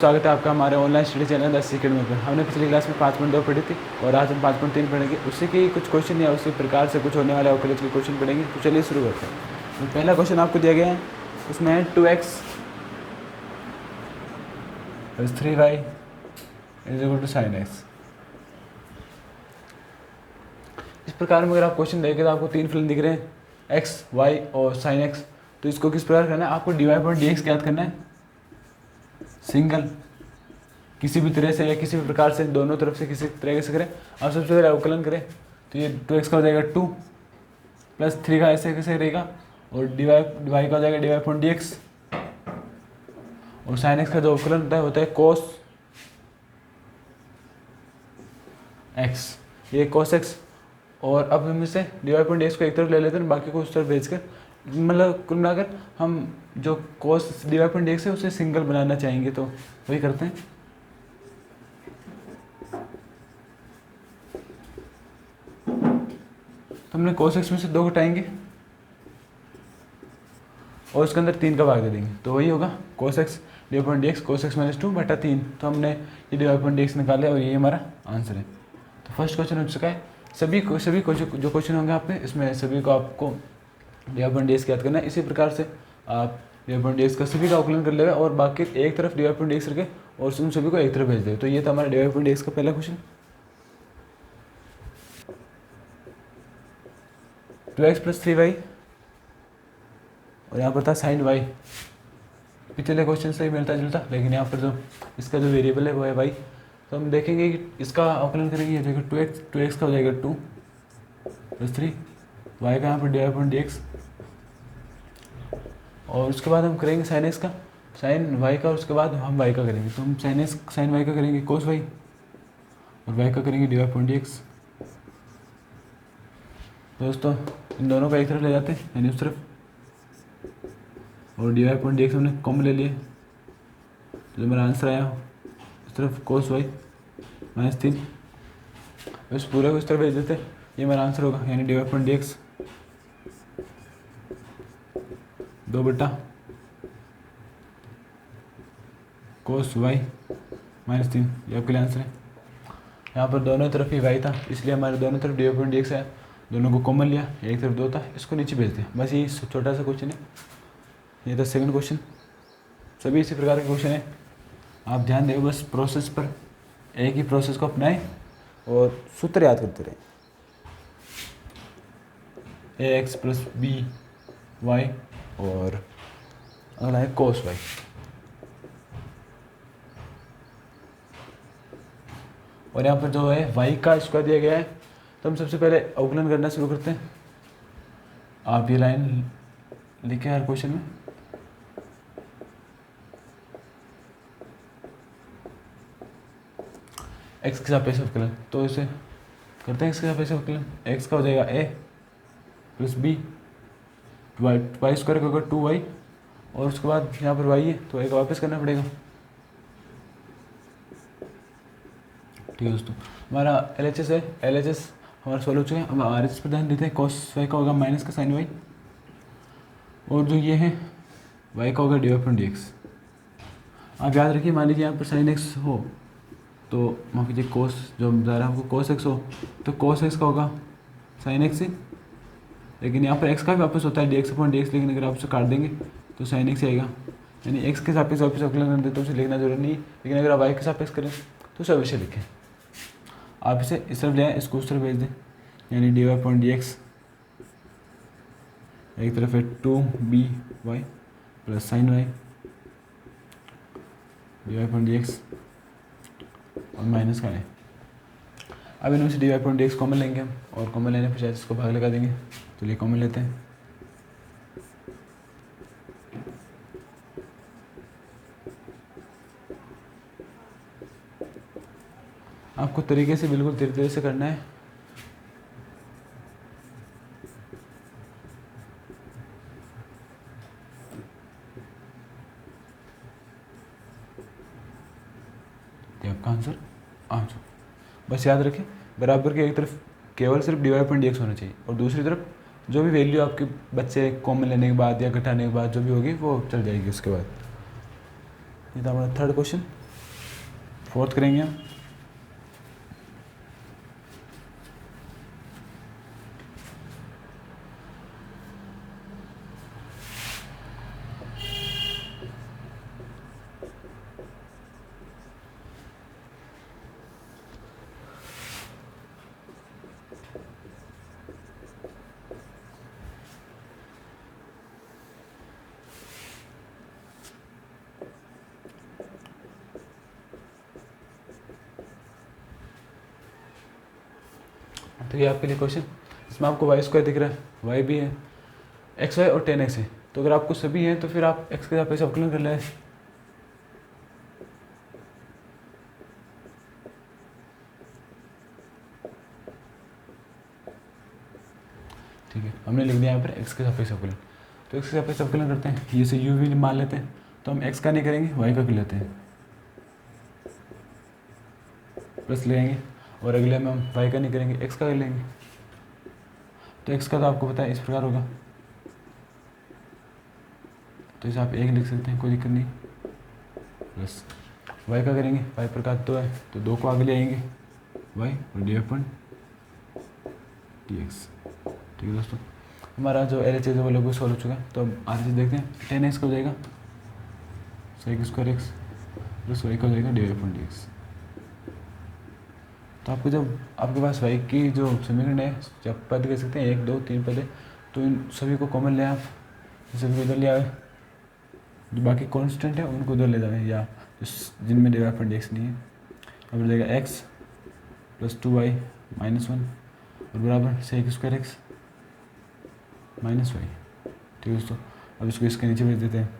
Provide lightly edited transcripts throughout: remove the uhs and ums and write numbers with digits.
स्वागत है आपका हमारे ऑनलाइन स्टडी चैनल 10 अकेडमी पर। हमने पिछली क्लास में 5.2 पढ़ी थी और आज हम 5.3 पढ़ेंगे। उसी के कुछ क्वेश्चन या उसी प्रकार से कुछ होने वाले कॉलेज के क्वेश्चन पढ़ेंगे। तो चलिए शुरू करते हैं। तो पहला क्वेश्चन आपको दिया गया है, उसमें है 2x + 3y = sin x। इस प्रकार में अगर आप क्वेश्चन देखें तो आपको तीन फलन दिख रहे हैं, x, y और sin x। तो इसको किस प्रकार करना है, आपको dy/dx ज्ञात करना है सिंगल, किसी भी तरह से या किसी भी प्रकार से, दोनों तरफ से किसी तरह से करें। अब सबसे पहले अवकलन करें तो ये 2x का हो जाएगा 2 + 3 का ऐसे कैसे रहेगा, और dy का हो जाएगा dy/dx, और sin x का जो अवकलन होता है cos x, ये cos x। और अब हम इसे dy/dx को एक तरफ ले लेते हैं, बाकी को उस तरफ भेजकर, मतलब कुल मिलाकर हम जो cos dy/dx है उसे सिंगल बनाना चाहेंगे, तो वही करते हैं। तो हमने cos x में से 2 घटाएंगे और उसके अंदर 3 का भाग दे देंगे, तो वही होगा cos x dy/dx cos x - 2/3। तो हमने ये dy/dx निकाले और ये हमारा आंसर है। तो फर्स्ट क्वेश्चन हो चुका है। सभी जो क्वेश्चन होंगे आप पे, इसमें सभी को आपको dy/dx याद करना है। इसी प्रकार से आप dy/dx का सभी का अवकलन कर लेगा और बाकी एक तरफ dy/dx रखे और उन सभी को एक तरफ भेज देगा। तो ये था हमारा dy/dx का पहला क्वेश्चन। 2x + 3y और यहाँ पर था sin y। पिछले क्वेश्चन से ही मिलता जुलता, लेकिन यहाँ पर जो इसका जो वेरिएबल है वो है y। तो हम देखेंगे कि इसका अवकलन करेंगे, ये देखो 2x का हो जाएगा 2 + 3, y का यहाँ पर dy/dx, और उसके बाद हम करेंगे sin x का, sin y का, और उसके बाद हम y का करेंगे। तो हम sin y का करेंगे cos y और y का करेंगे dy/dx। दोस्तों इन दोनों को एक तरफ ले जाते हैं, यानी उस तरफ, और dy/dx हमने कॉमन ले लिए, तो मेरा आंसर आया इस तरफ cos y - 3। इस पूरे को इस तरफ भेज देते हैं, ये मेरा आंसर होगा, यानी dy/dx 2/cos y - 3, ये आपके लिए आंसर है। यहाँ पर दोनों तरफ ही y था, इसलिए हमारे दोनों तरफ dy/dx है, दोनों को कॉमन लिया, एक तरफ 2 था, इसको नीचे भेज दिया। बस ये छोटा सा क्वेश्चन है। ये था सेकंड क्वेश्चन। सभी इसी प्रकार के क्वेश्चन है, आप ध्यान दें बस प्रोसेस पर, एक ही प्रोसेस को अपनाएं और सूत्र याद करते रहें। ax + by और अगला है cos y। और यहाँ पर जो है y का स्क्वायर दिया गया है, तो हम सबसे पहले अवकलन करना शुरू करते हैं। आप ये लाइन लिखे हर क्वेश्चन में। x के सापेक्ष अवकलन, तो इसे करते हैं x के सापेक्ष अवकलन। x का हो जाएगा a + b, y स्क्वायर का होगा 2y, और उसके बाद यहाँ पर y है तो y का वापस करना पड़ेगा। ठीक है दोस्तों, हमारा LHS है, LHS हमारा सॉल्व हो चुका है। अब RHS पर ध्यान देते हैं। cos y का होगा माइनस का sin y, और जो ये है y का होगा dy/dx। आप याद रखिए, मान लीजिए यहाँ पर sin x हो, तो मान लीजिए cos, जो बता रहा है आपको cos x हो, तो cos x का होगा sin x, लेकिन यहाँ पर x का भी वापस होता है dx/dx, लेकिन अगर आप उसे काट देंगे तो sin x आएगा, यानी x के सापेक्ष वापस अवकलन कर दे तो उसे लिखना जरूरी नहीं है, लेकिन अगर आप y के सापेक्ष करें तो उसे अवश्य लिखें। आप इसे इस तरफ ले आए, इसको उस तरफ भेज दें, यानी dy/dx एक तरफ है 2by + sin y dy/dx और माइनस का है। अब इनमें से dy/dx कॉमन लेंगे हम, और कॉमन लेने पर शायद इसको भाग लगा देंगे, तो ये कॉमन लेते हैं। आपको तरीके से, बिल्कुल धीरे धीरे से करना है। आपका आंसर आ चुका। बस याद रखें, बराबर की एक तरफ केवल सिर्फ dy/dx होना चाहिए, और दूसरी तरफ जो भी वैल्यू आपके बच्चे कॉमन लेने के बाद या घटाने के बाद जो भी होगी वो चल जाएगी उसके बाद। ये था हमारा थर्ड क्वेश्चन। फोर्थ करेंगे हम। तो ये आपके लिए क्वेश्चन, इसमें आपको वाई स्क्वायर दिख रहा है, वाई भी है, एक्स वाई और 10x है। तो अगर आपको सभी हैं तो फिर आप एक्स के साथ पैसे अवकलन कर लें। ठीक है, हमने लिख दिया यहाँ पर एक्स के साथ पैसे अवकलन। तो एक्स के साथ पैसे अवकलन करते हैं, ये से यू भी मान लेते हैं। तो हम एक्स का नहीं करेंगे, वाई का कर लेते हैं, प्लस लेंगे। और अगले में हम वाई का नहीं करेंगे, एक्स का कर लेंगे। तो एक्स का तो आपको पता है इस प्रकार होगा, तो इसे आप एक लिख सकते हैं, कोई दिक्कत नहीं। प्लस वाई का करेंगे, वाई प्रकार 2 है तो 2 को आगे ले आएंगे, वाई और डी अपन डी एक्स। ठीक है दोस्तों, हमारा जो एल एच है वो लोग सॉल्व हो चुका है। तो अब आर चीज देखते हैं, 10x का हो जाएगा sec square x plus Y का हो जाएगा डी अपन डी एक्स। तो आपको जब आपके पास वाई की जो समीकरण है, जब पद कह सकते हैं 1 2 3 पद है, तो इन सभी को कॉमन ले आप, सभी को इधर ले आए, जो बाकी कांस्टेंट है उनको उधर ले जाए, या जिनमें डी अपन डी एक्स नहीं है। अब हो जाएगा एक्स प्लस 2y माइनस 1 और बराबर sec square X minus Y. ठीक है दोस्तों, अब इसको इसके नीचे भेज देते हैं।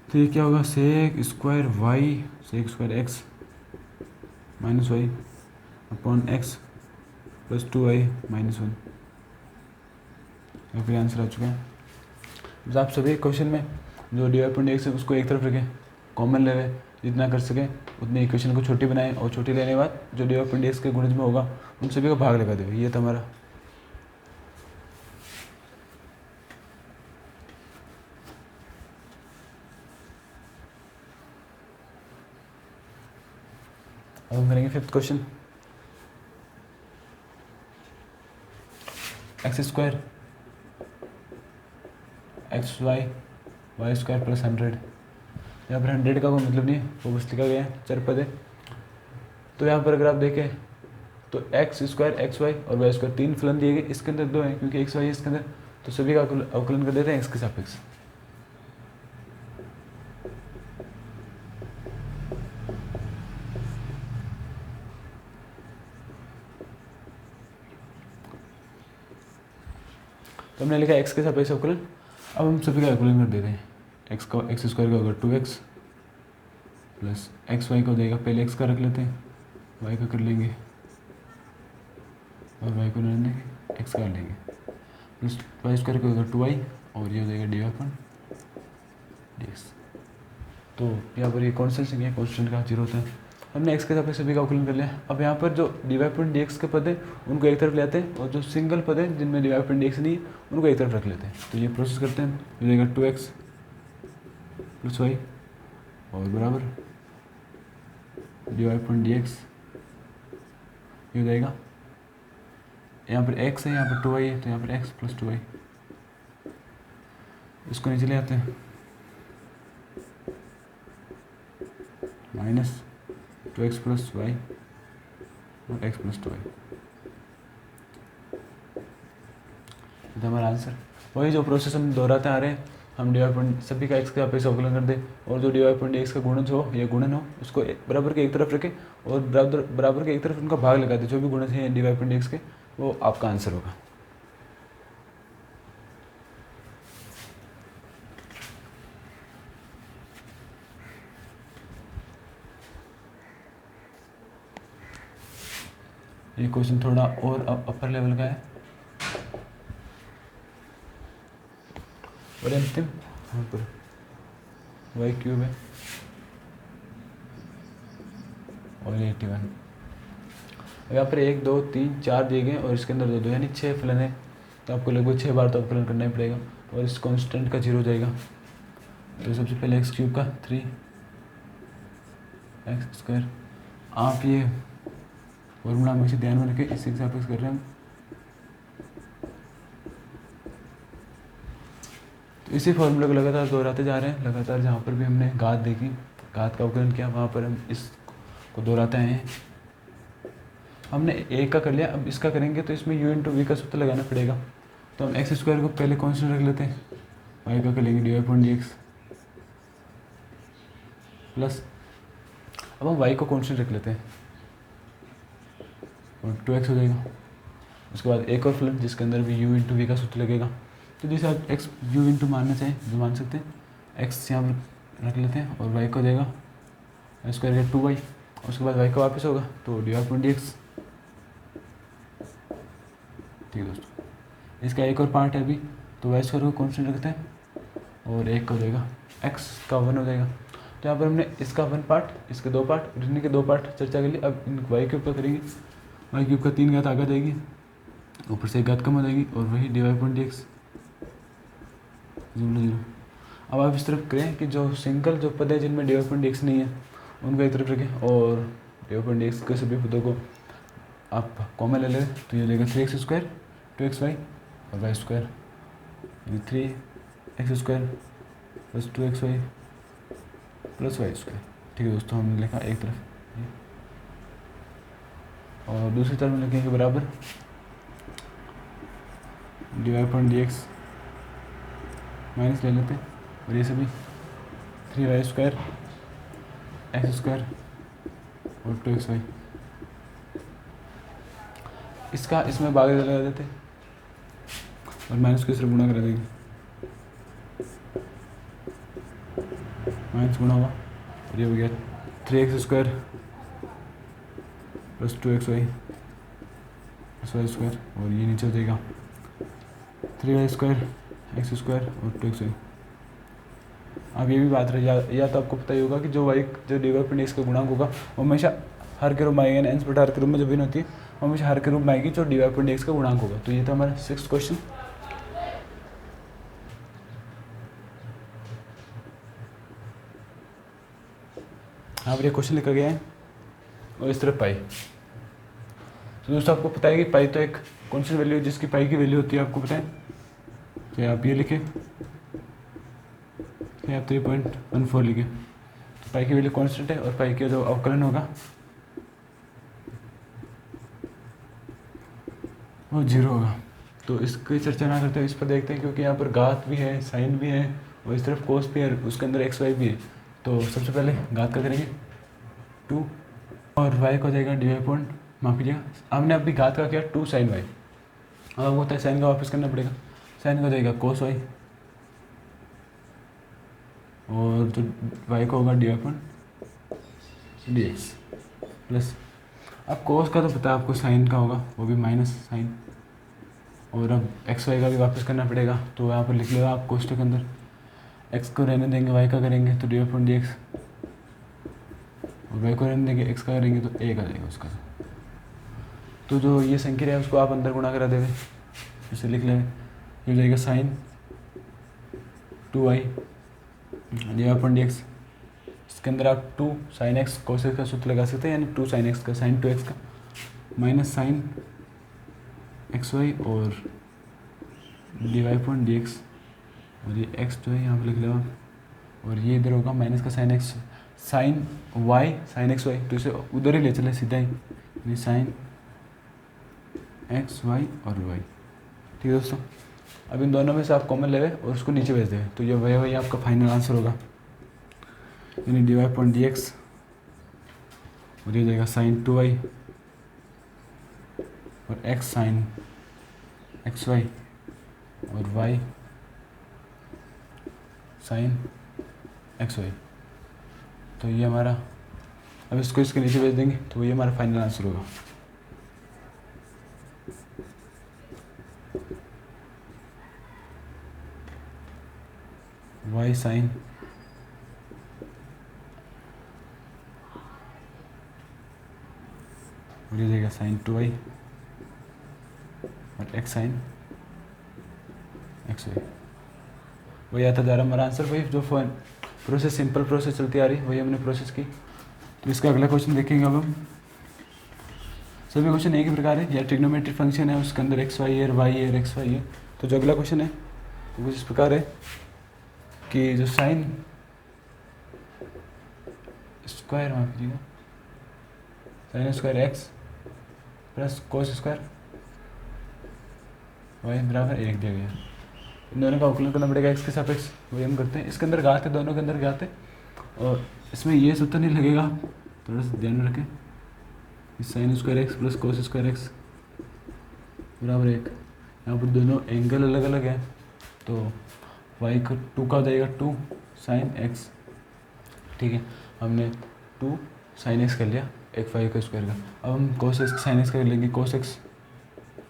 तो ये क्या होगा, sec square Y sec square X minus Y upon X plus 2y minus 1। फिर आंसर आ चुका है। बस आप सभी क्वेश्चन में जो D Y upon D X है उसको एक तरफ रखें, कॉमन लेवे, जितना कर सके उतनी इक्वेशन को छोटी बनाएं, और छोटी लेने के बाद जो D Y upon D x के गुणज में होगा उन सभी का भाग लगा दें। ये था हमारा। अब हम करेंगे fifth question, X square X Y square plus 100। यहाँ पर 100 का कोई मतलब नहीं है, वो बस लिखा गया है, चर पद है। तो यहाँ पर अगर आप देखें तो एक्स स्क्वायर एक्स वाई और वाई स्क्वायर 3 फलन दिए गए, इसके अंदर 2 हैं क्योंकि एक्स वाई है इसके अंदर, तो सभी का अवकलन कर देते हैं एक्स के सापेक्ष। तो हमने लिखा एक्स के सापेक्ष अवकलन। अब हम सभी का अवकलन कर देते हैं। एक्स स्क्वायर का होगा 2x प्लस एक्स वाई को देगा, पहले एक्स का रख लेते हैं, वाई का कर लेंगे और वाई को लेने एक्स का लेंगे, प्लस वाई स्क्वायर का होगा 2y और ये हो जाएगा डी अपन डी एक्स। तो यहाँ पर ये कॉन्स्टेंट है, कॉन्स्टेंट का 0 होता है। हमने एक्स के साथ सभी का अवकलन कर लिया। अब यहाँ पर जो डी वाई अपन डी एक्स के पद है उनको एक तरफ ले आते हैं, और जो सिंगल पद है जिनमें डी वाई अपन डी एक्स नहीं है उनको एक तरफ रख लेते हैं। तो ये प्रोसेस करते हैं, हो जाएगा 2x प्लस वाई और बराबर डी वाई अपन डी एक्स। ये हो जाएगा, यहाँ पर x है, यहाँ पर 2y है, तो यहाँ पर x प्लस 2y, इसको नीचे ले आते हैं, माइनस 2x प्लस वाई और x प्लस 2y। ये हमारा आंसर। वही जो प्रोसेस हम दोहराते आ रहे हैं, हम डी वाई अपन सभी का एक्स के सापेक्ष अवकलन कर दें, और जो डी वाई अपन डी एक्स का गुणज हो या गुणन हो उसको बराबर के एक तरफ रखें, और बराबर के एक तरफ उनका भाग लगा दें। जो भी गुणज हैं डी वाई अपन डी एक्स के, वो आपका आंसर होगा। ये क्वेश्चन थोड़ा और अपर लेवल का है। और अंतिम यहाँ पर वाई क्यूब है और 81। यहाँ पर 1 2 3 4 दिए गए और इसके अंदर 2 यानी 6 फलन है। तो आपको लगभग 6 बार तो अवकलन करना ही पड़ेगा, और इस कांस्टेंट का 0 हो जाएगा। तो सबसे पहले एक्स क्यूब का 3 एक्स स्क्वायर। आप ये फॉर्मूला हमेशा ध्यान में रखें, इसी के साथ कर रहे हैं हम। तो इसी फॉर्मूले को लगातार दोहराते जा रहे हैं, लगातार जहाँ पर भी हमने घात देखी, घात का अवकलन किया, वहाँ पर हम इसको दोहराते आए हैं। हमने ए का कर लिया, अब इसका करेंगे तो इसमें u इंटू वी का सूत्र लगाना पड़ेगा। तो हम एक्स स्क्वायर को पहले कॉन्स्टेंट रख लेते हैं, वाई का कर लेंगे D Y point D x plus, अब हम वाई को कॉन्स्टेंट रख लेते हैं और 2x हो जाएगा। उसके बाद एक और फलन जिसके अंदर भी u इंटू वी का सूत्र लगेगा। तो जैसे आप x u इंटू मानना चाहें जो मान सकते हैं, x यहाँ पर रख लेते हैं और y को जाएगा स्क्वायर का 2y। उसके बाद y का वापस होगा तो D Y point D X. ठीक है दोस्तों, इसका एक और पार्ट है अभी, तो वाई स्क्वायर को कॉन्स्टेंट रखते हैं और एक हो जाएगा x का 1 हो जाएगा। तो यहाँ पर हमने इसका 1 पार्ट, इसके 2 पार्ट, इतने के 2 पार्ट चर्चा कर ली। अब इन वाई क्यूब का करेंगे, वाई क्यूब का 3 घात आगे जाएगी, ऊपर से एक घात कम हो जाएगी और वही D Y point D X 0। अब आप इस तरफ करें कि जो सिंगल जो पद है जिनमें d Y point D x नहीं है उनको एक तरफ रखें और d Y point D x के सभी पदों को आप कॉमन ले लें। तो ये लेगा 3x स्क्वायर 2xy और वाई स्क्वायर, यानी 3x square plus 2xy plus y square. ठीक है दोस्तों, हमने लिखा एक तरफ और दूसरी तरफ में लिखेंगे बराबर d Y point D x minus ले लेते हैं और ये सभी 3y स्क्वायर एक्स स्क्वायर और 2xy, इसका इसमें भाग लगा देते हैं और माइनस को सिर्फ गुणा करा देंगे, माइनस गुणा हुआ और ये हो गया 3x square plus 2xy plus y square और ये नीचे हो जाएगा 3y स्क्वायर एक्स स्क्वायर और 2xy। अब ये भी बात रही या तो आपको पता ही होगा कि जो डी वाई पॉइंट एक्स का गुणांक होगा वो हमेशा हर के रूप में आएगा, एन बटा हर के रूप में जब भिन्न होती है वो हमेशा हर के रूप में आएगी जो डी वाई पॉइंट एक्स का गुणांक होगा। तो ये था हमारा 6th क्वेश्चन। यहाँ पर ये क्वेश्चन लिखा गया है और इस तरफ पाई। तो दोस्तों आपको पता है कि पाई तो एक कॉन्स्टेंट वैल्यू जिसकी पाई की वैल्यू होती है, आपको पता है। तो आप ये लिखें, आप 3.14 लिखे, तो पाई की वैल्यू कांस्टेंट है और पाई का जो अवकलन होगा वो 0 होगा। तो इसकी चर्चा ना करते हुए इस पर देखते हैं, क्योंकि यहाँ पर घात भी है, साइन भी है और इस तरफ कोस भी है, उसके अंदर एक्स वाई भी है। तो सबसे पहले घात का करेंगे 2 और वाई को जाएगा डी वाई पॉइंट, माफ कीजिएगा हमने अभी घात का किया 2 साइन वाई, अब होता है साइन का वापस करना पड़ेगा, साइन का जाएगा कोस वाई और जो वाई का होगा d Y point D x plus, अब कोस का तो पता है आपको, साइन का होगा वो भी माइनस साइन, और अब एक्स वाई का भी वापस करना पड़ेगा। तो यहाँ पर लिख लेगा आप कोष्टक के अंदर, एक्स को रहने देंगे वाई का करेंगे तो D Y point D x, और वाई को रहने देंगे एक्स का करेंगे तो ए का जाएगा उसका। तो जो ये संख्या है उसको आप अंदर गुणा करा देंगे, इसे लिख लेंगे, ये जाएगा sine 2y d Y point D x, इसके अंदर आप 2 साइन एक्स कोस एक्स का सूत्र लगा सकते हैं, यानी 2 साइन एक्स का साइन 2x का माइनस साइन एक्स वाई और d Y point D x, और ये x जो है यहाँ पर लिख लेगा और ये इधर होगा माइनस का sine x sine y sine x y, तो इसे उधर ही ले चले सीधा ही, यानी साइन एक्स वाई और वाई। ठीक है दोस्तों, अब इन दोनों में से आप कॉमन ले और उसको नीचे भेज दें, तो ये वही आपका फाइनल आंसर होगा, यानी d Y point D x और ये जाएगा साइन 2y और x साइन एक्स वाई और y साइन एक्स वाई। तो ये हमारा, अब इसको इसके नीचे भेज देंगे तो ये हमारा फाइनल आंसर होगा। y साइन और ये जाएगा साइन 2y और x साइन एक्स वाई। वही आता जा रहा हमारा आंसर, वही जो प्रोसेस सिंपल प्रोसेस चलती आ रही वही हमने प्रोसेस की। तो इसका अगला क्वेश्चन देखेंगे अब हम। सभी क्वेश्चन एक ही प्रकार है, या ट्रिग्नोमेट्रिक फंक्शन है उसके अंदर एक्स वाई है, वाई है, एक्स वाई है। तो जो अगला क्वेश्चन है वो कुछ इस प्रकार है कि जो साइन स्क्वायर, माफ कीजिएगा, sine square x plus cos square y बराबर 1 दिया गया। इन दोनों का अवकलन करना पड़ेगा एक्स के सापेक्ष, वही हम करते हैं। इसके अंदर घात है, दोनों के अंदर घात है, और इसमें ये सूत्र नहीं लगेगा, थोड़ा सा ध्यान में रखें। Sign square x plus cos square x बराबर 1। यहाँ पर दोनों एंगल अलग अलग है, तो वाई का 2 का हो जाएगा 2 साइन एक्स, ठीक है। हमने 2 साइन एक्स कर लिया, एक वाई का स्क्वायर का। अब हम कोस एक्स साइन एक्स कर लेंगे, कोस एक्स,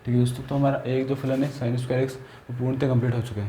ठीक है दोस्तों। तो हमारा एक जो फलन है साइन स्क्वायर एक्स वो पूर्णतः कंप्लीट हो चुका है।